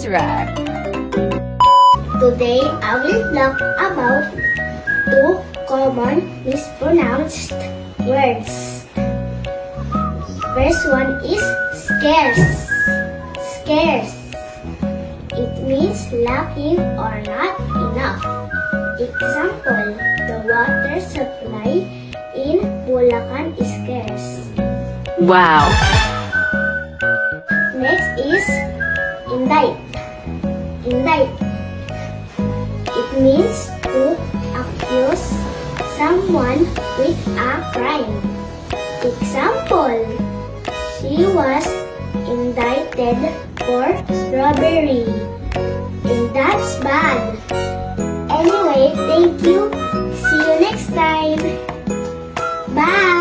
Ezra. Today, I will talk about two common mispronounced words. First one is scarce. Scarce. It means lacking or not enough. Example, the water supply in Bulacan is scarce. Wow. Next is indict. Indict. It means to accuse someone with a crime. Example, she was indicted for robbery. And that's bad. Anyway, thank you. See you next time. Bye!